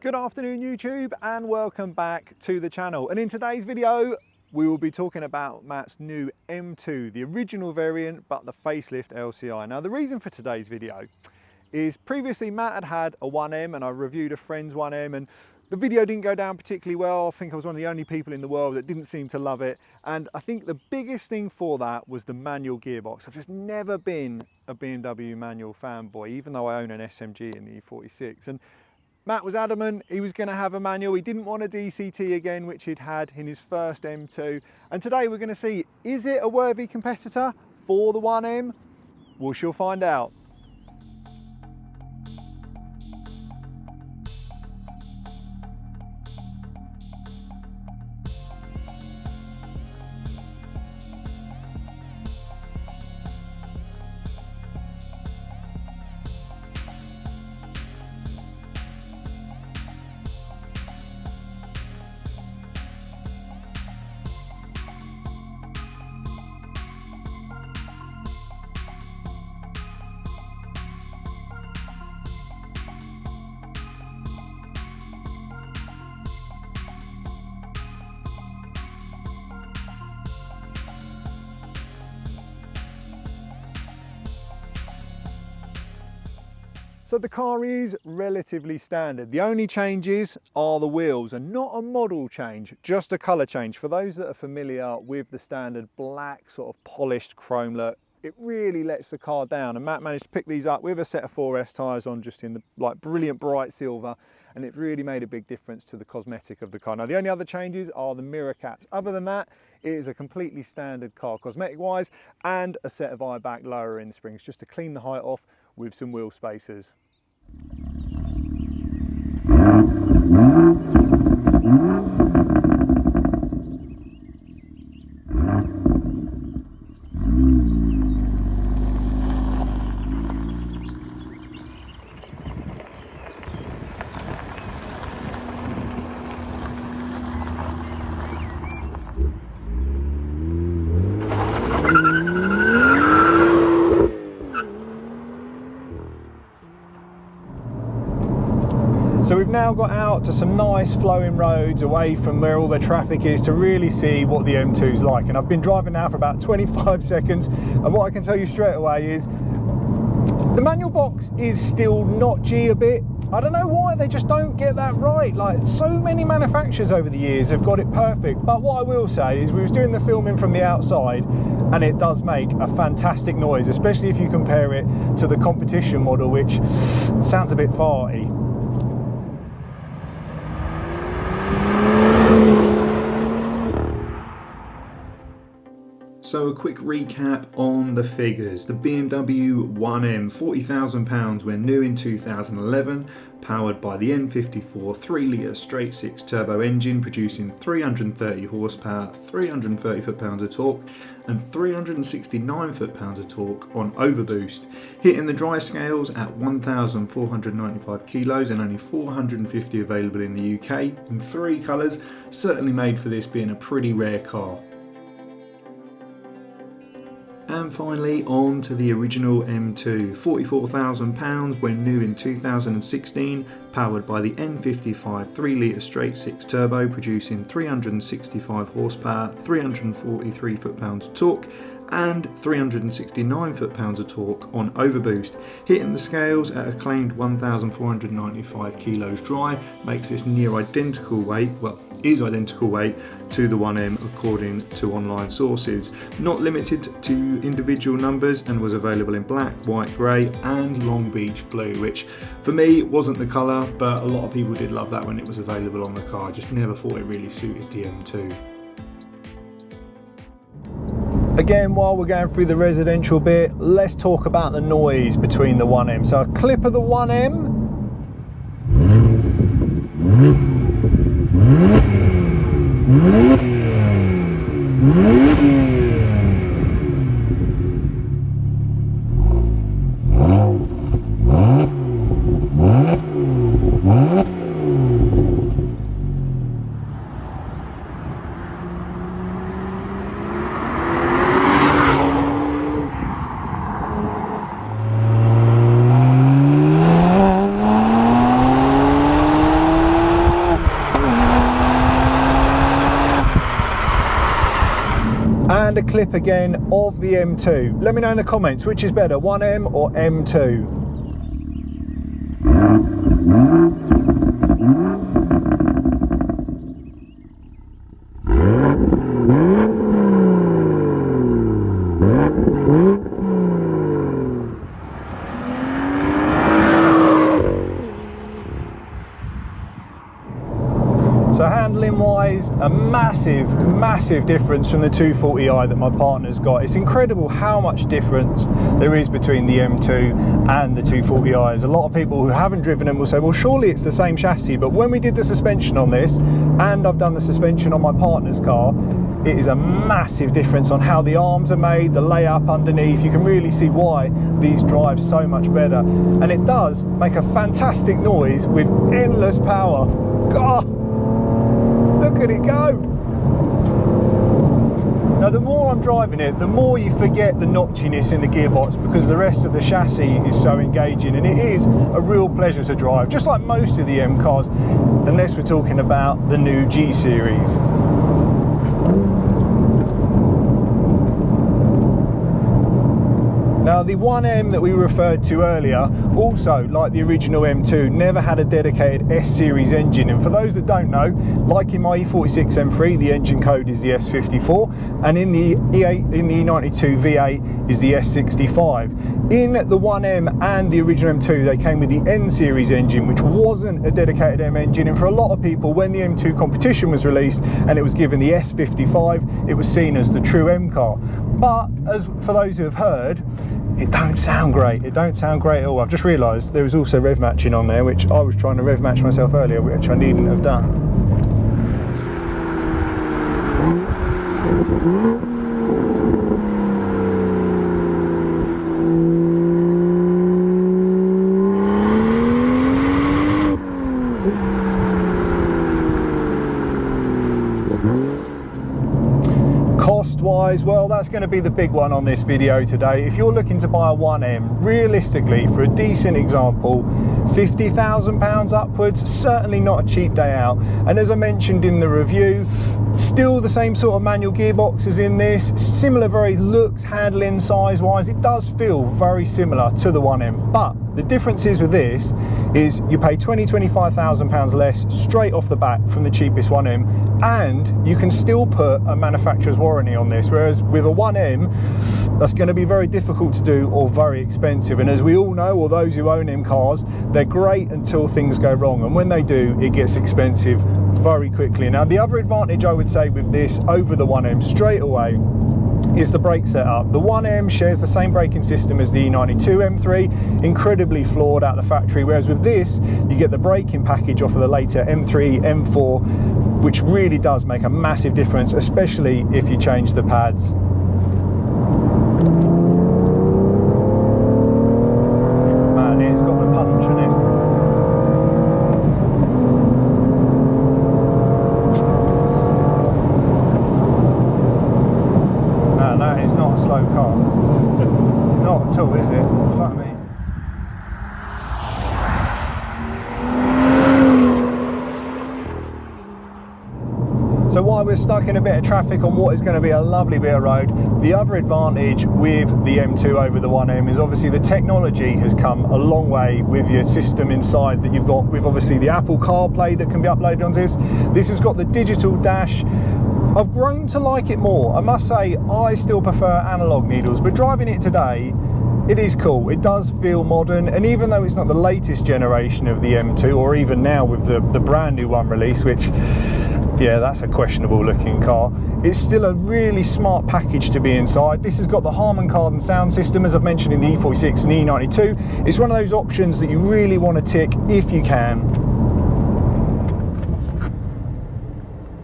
Good afternoon YouTube and welcome back to the channel. And in today's video we will be talking about Matt's new M2, the original variant but the facelift LCI. Now the reason for today's video is previously Matt had a 1M and I reviewed a friend's 1M and the video didn't go down particularly well. I think I was one of the only people in the world that didn't seem to love it. And I think the biggest thing for that was the manual gearbox. I've just never been a BMW manual fanboy, even though I own an SMG in the E46. And Matt was adamant he was going to have a manual. He didn't want a DCT again, which he'd had in his first M2. And today we're going to see, is it a worthy competitor for the 1M? We shall find out. So the car is relatively standard. The only changes are the wheels, and not a model change, just a colour change. For those that are familiar with the standard black sort of polished chrome look, it really lets the car down. And Matt managed to pick these up with a set of 4S tyres on, just in the brilliant bright silver, and it really made a big difference to the cosmetic of the car. Now the only other changes are the mirror caps. Other than that, it is a completely standard car cosmetic wise, and a set of eye-back lowering springs just to clean the height off with some wheel spacers. So we've now got out to some nice flowing roads away from where all the traffic is to really see what the M2 is like. And I've been driving now for about 25 seconds. And what I can tell you straight away is the manual box is still notchy a bit. I don't know why they just don't get that right. Like, so many manufacturers over the years have got it perfect. But what I will say is we was doing the filming from the outside and it does make a fantastic noise, especially if you compare it to the competition model, which sounds a bit farty. So a quick recap on the figures. The BMW 1M, £40,000 when new in 2011, powered by the M54 3-litre straight 6 turbo engine, producing 330 horsepower, 330 foot-pounds of torque and 369 foot-pounds of torque on overboost, hitting the dry scales at 1,495 kilos and only 450 available in the UK in 3 colours, certainly made for this being a pretty rare car. And finally, on to the original M2, £44,000 when new in 2016, powered by the M55 3-litre straight 6 turbo, producing 365 horsepower, 343 foot-pounds of torque and 369 foot-pounds of torque on overboost, hitting the scales at a claimed 1,495 kilos dry, makes this near identical weight, well, is identical weight to the 1M according to online sources. Not limited to individual numbers and was available in black, white, grey and Long Beach blue, which for me wasn't the colour, but a lot of people did love that when it was available on the car. I just never thought it really suited the M2. Again, while we're going through the residential bit, let's talk about the noise between the 1M. So a clip of the 1M. and a clip again of the M2. Let me know in the comments which is better, 1M or M2. So handling wise, a massive difference from the 240i that my partner's got. It's incredible how much difference there is between the M2 and the 240i's. A lot of people who haven't driven them will say, well, surely it's the same chassis. But when we did the suspension on this, and I've done the suspension on my partner's car, it is a massive difference on how the arms are made, the layup underneath. You can really see why these drive so much better. And it does make a fantastic noise with endless power. God, look at it go. Now the more I'm driving it, the more you forget the notchiness in the gearbox because the rest of the chassis is so engaging, and it is a real pleasure to drive, just like most of the M cars, unless we're talking about the new G series. Now the 1M that we referred to earlier, also like the original M2, never had a dedicated S-Series engine, and for those that don't know, like in my E46 M3, the engine code is the S54, and in the E92 V8 is the S65. In the 1M and the original M2, they came with the N-Series engine, which wasn't a dedicated M engine, and for a lot of people, when the M2 competition was released and it was given the S55, it was seen as the true M car. But as for those who have heard, it don't sound great. It don't sound great at all. I've just realised there was also rev matching on there, which I was trying to rev match myself earlier, which I needn't have done. Cost-wise, well, that's going to be the big one on this video today. If you're looking to buy a 1M, realistically, for a decent example, £50,000 upwards, certainly not a cheap day out. And as I mentioned in the review, still the same sort of manual gearbox as in this, similar very looks, handling, size-wise, it does feel very similar to the 1M. But the difference is with this is you pay £25,000 less straight off the bat from the cheapest 1M, and you can still put a manufacturer's warranty on this, whereas with a 1M that's going to be very difficult to do or very expensive. And as we all know, or those who own M cars, they're great until things go wrong, and when they do, it gets expensive very quickly. Now the other advantage I would say with this over the 1M straight away is the brake setup. The 1M shares the same braking system as the E92 M3, incredibly flawed out the factory, whereas with this you get the braking package off of the later M3, M4, which really does make a massive difference, especially if you change the pads. Man, it's got the punch in it. It's not a slow car. Not at all, is it? Fuck me. So while we're stuck in a bit of traffic on what is going to be a lovely bit of road, the other advantage with the M2 over the 1M is obviously the technology has come a long way with your system inside that you've got, with obviously the Apple CarPlay that can be uploaded onto this. This has got the digital dash. I've grown to like it more. I must say, I still prefer analog needles, but driving it today, it is cool. It does feel modern, and even though it's not the latest generation of the M2, or even now with the brand new one release, which, yeah, that's a questionable looking car, it's still a really smart package to be inside. This has got the Harman Kardon sound system, as I've mentioned in the E46 and E92. It's one of those options that you really want to tick if you can.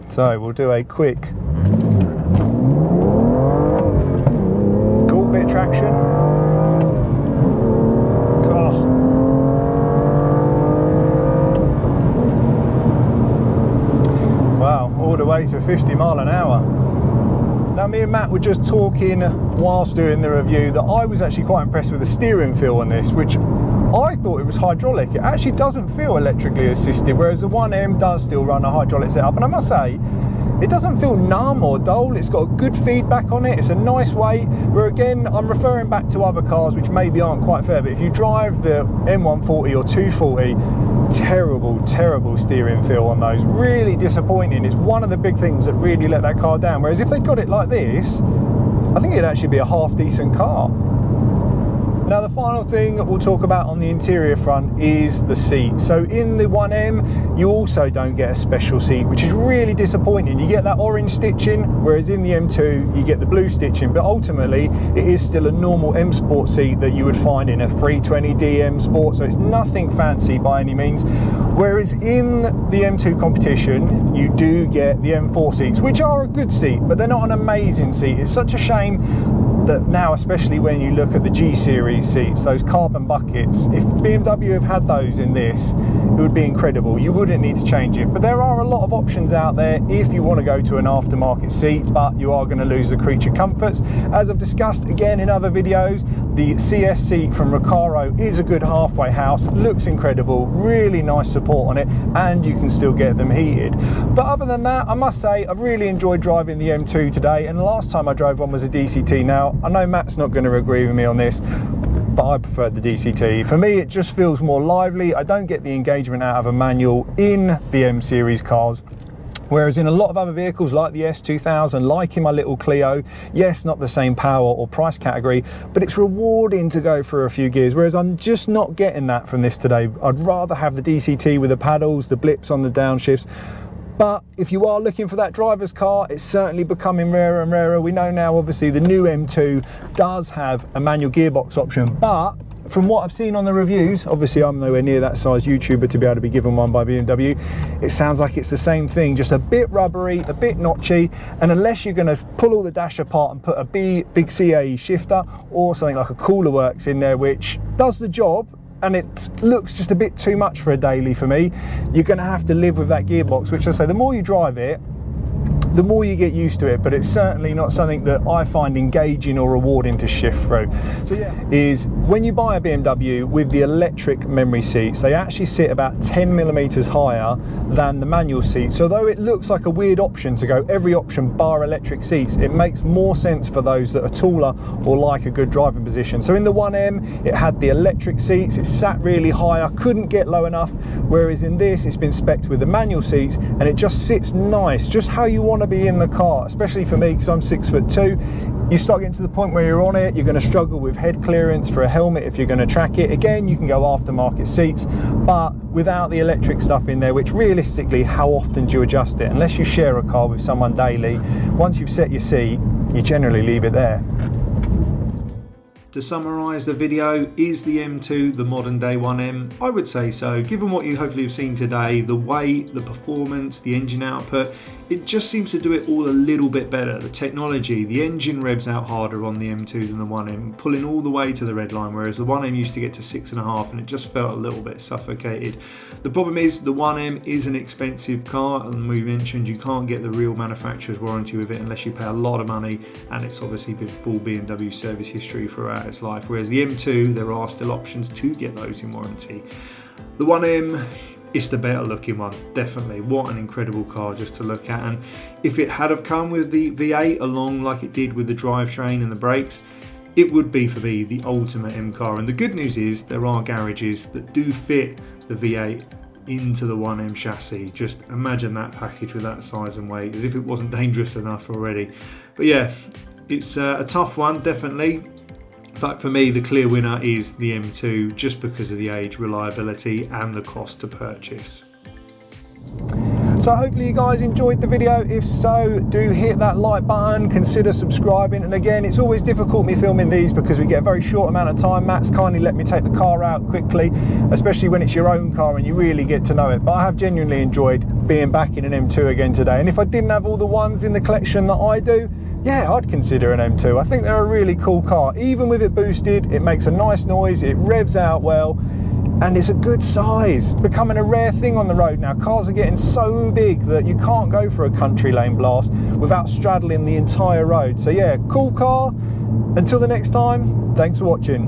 So we'll do a quick cool bit of traction. Oh. Wow, all the way to 50 mile an hour. Now me and Matt were just talking whilst doing the review that I was actually quite impressed with the steering feel on this, which I thought it was hydraulic. It actually doesn't feel electrically assisted, whereas the 1M does still run a hydraulic setup. And I must say, it doesn't feel numb or dull. It's got a good feedback on it. It's a nice weight, where again, I'm referring back to other cars which maybe aren't quite fair, but if you drive the M140 or 240, terrible steering feel on those. Really disappointing. It's one of the big things that really let that car down. Whereas if they got it like this, I think it'd actually be a half decent car. Now the final thing that we'll talk about on the interior front is the seat. So in the 1M, you also don't get a special seat, which is really disappointing. You get that orange stitching, whereas in the M2, you get the blue stitching. But ultimately, it is still a normal M Sport seat that you would find in a 320D M Sport. So it's nothing fancy by any means. Whereas in the M2 competition, you do get the M4 seats, which are a good seat, but they're not an amazing seat. It's such a shame that now, especially when you look at the G Series seats, those carbon buckets, if BMW have had those in this, it would be incredible. You wouldn't need to change it. But there are a lot of options out there if you want to go to an aftermarket seat, but you are going to lose the creature comforts. As I've discussed again in other videos, the CS seat from Recaro is a good halfway house, looks incredible, really nice support on it, and you can still get them heated. But other than that, I must say, I've really enjoyed driving the M2 today, and the last time I drove one was a DCT. Now, I know Matt's not going to agree with me on this, but I preferred the DCT. For me, it just feels more lively. I don't get the engagement out of a manual in the M Series cars. Whereas in a lot of other vehicles like the S2000, like in my little Clio, yes, not the same power or price category, but it's rewarding to go through a few gears, whereas I'm just not getting that from this today. I'd rather have the DCT with the paddles, the blips on the downshifts. But if you are looking for that driver's car, it's certainly becoming rarer and rarer. We know now, obviously, the new M2 does have a manual gearbox option, but from what I've seen on the reviews, obviously I'm nowhere near that size YouTuber to be able to be given one by BMW, it sounds like it's the same thing, just a bit rubbery, a bit notchy, and unless you're going to pull all the dash apart and put a big CAE shifter or something like a Cooler Works in there, which does the job, and it looks just a bit too much for a daily for me, you're going to have to live with that gearbox, which I say, the more you drive it, the more you get used to it, but it's certainly not something that I find engaging or rewarding to shift through. So yeah, is when you buy a BMW with the electric memory seats, they actually sit about 10mm higher than the manual seats. So although it looks like a weird option to go every option bar electric seats, it makes more sense for those that are taller or like a good driving position. So in the 1M, it had the electric seats, it sat really high, I couldn't get low enough, whereas in this, it's been spec'd with the manual seats, and it just sits nice, just how you want to be in the car, especially for me because I'm 6'2". You start getting to the point where you're on it, you're going to struggle with head clearance for a helmet if you're going to track it. Again, you can go aftermarket seats, but without the electric stuff in there, which realistically, how often do you adjust it? Unless you share a car with someone daily, once you've set your seat, you generally leave it there. To summarise the video, is the M2 the modern day 1M? I would say so. Given what you hopefully have seen today, the weight, the performance, the engine output, it just seems to do it all a little bit better. The technology, the engine revs out harder on the M2 than the 1M, pulling all the way to the red line, whereas the 1M used to get to 6.5 and it just felt a little bit suffocated. The problem is the 1M is an expensive car, and we mentioned you can't get the real manufacturer's warranty with it unless you pay a lot of money, and it's obviously been full BMW service history throughout its life, whereas the M2, there are still options to get those in warranty. The 1M, it's the better looking one, definitely. What an incredible car just to look at, and if it had have come with the V8 along like it did with the drivetrain and the brakes, it would be for me the ultimate M car. And the good news is there are garages that do fit the V8 into the 1M chassis. Just imagine that package with that size and weight, as if it wasn't dangerous enough already. But yeah, it's a tough one, definitely. But for me, the clear winner is the M2, just because of the age, reliability, and the cost to purchase. So hopefully you guys enjoyed the video. If so, do hit that like button, consider subscribing. And again, it's always difficult me filming these because we get a very short amount of time. Matt's kindly let me take the car out quickly, especially when it's your own car and you really get to know it. But I have genuinely enjoyed being back in an M2 again today. And if I didn't have all the ones in the collection that I do, yeah, I'd consider an M2. I think they're a really cool car. Even with it boosted, it makes a nice noise, it revs out well, and it's a good size. Becoming a rare thing on the road now. Cars are getting so big that you can't go for a country lane blast without straddling the entire road. So yeah, cool car. Until the next time, thanks for watching.